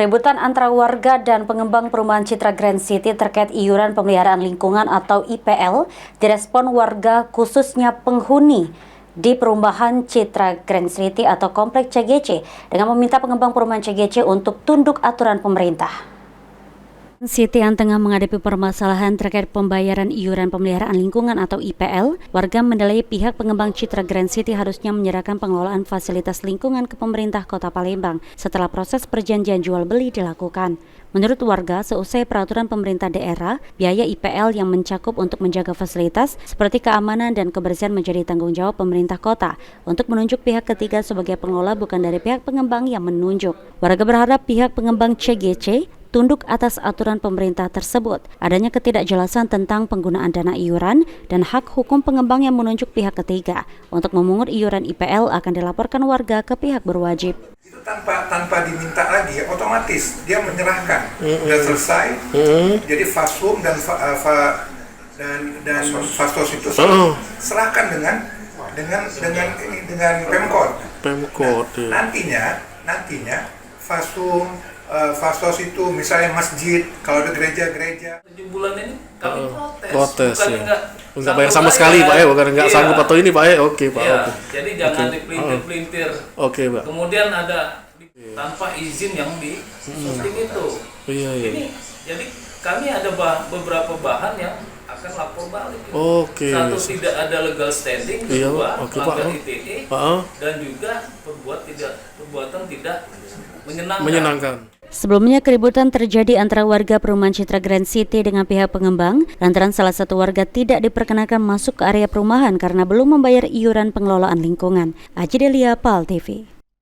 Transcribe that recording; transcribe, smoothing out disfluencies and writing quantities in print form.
Keributan antara warga dan pengembang perumahan Citra Grand City terkait iuran pemeliharaan lingkungan atau IPL direspon warga khususnya penghuni di perumahan Citra Grand City atau Komplek CGC dengan meminta pengembang perumahan CGC untuk tunduk aturan pemerintah. City yang tengah menghadapi permasalahan terkait pembayaran iuran pemeliharaan lingkungan atau IPL, warga menilai pihak pengembang Citra Grand City harusnya menyerahkan pengelolaan fasilitas lingkungan ke pemerintah Kota Palembang setelah proses perjanjian jual beli dilakukan. Menurut warga, seusai peraturan pemerintah daerah, biaya IPL yang mencakup untuk menjaga fasilitas seperti keamanan dan kebersihan menjadi tanggung jawab pemerintah kota untuk menunjuk pihak ketiga sebagai pengelola bukan dari pihak pengembang yang menunjuk. Warga berharap pihak pengembang CGC tunduk atas aturan pemerintah tersebut. Adanya ketidakjelasan tentang penggunaan dana iuran dan hak hukum pengembang yang menunjuk pihak ketiga untuk memungut iuran IPL akan dilaporkan warga ke pihak berwajib. Itu tanpa diminta lagi, otomatis dia menyerahkan. Sudah selesai. Jadi Fasum dan Fastos itu serahkan dengan Pemkot. Nah, nantinya Fasum Fastos itu misalnya masjid, kalau ada gereja. 7 bulan ini kami protes ya. Enggak bayar sama sekali Pak bukan enggak sanggup atau ini Pak Oke Pak. Oke. Jadi jangan dipelintir-pelintir. Oke Pak. Kemudian ada tanpa izin yang di syuting itu. Iya. Ini jadi kami ada beberapa bahan yang akan lapor balik. Oke. Satu, tidak ada legal standing, kedua melanggar ITE, dan juga perbuatan tidak menyenangkan. Sebelumnya keributan terjadi antara warga perumahan Citra Grand City dengan pihak pengembang lantaran salah satu warga tidak diperkenakan masuk ke area perumahan karena belum membayar iuran pengelolaan lingkungan. Aji Delia, PAL TV.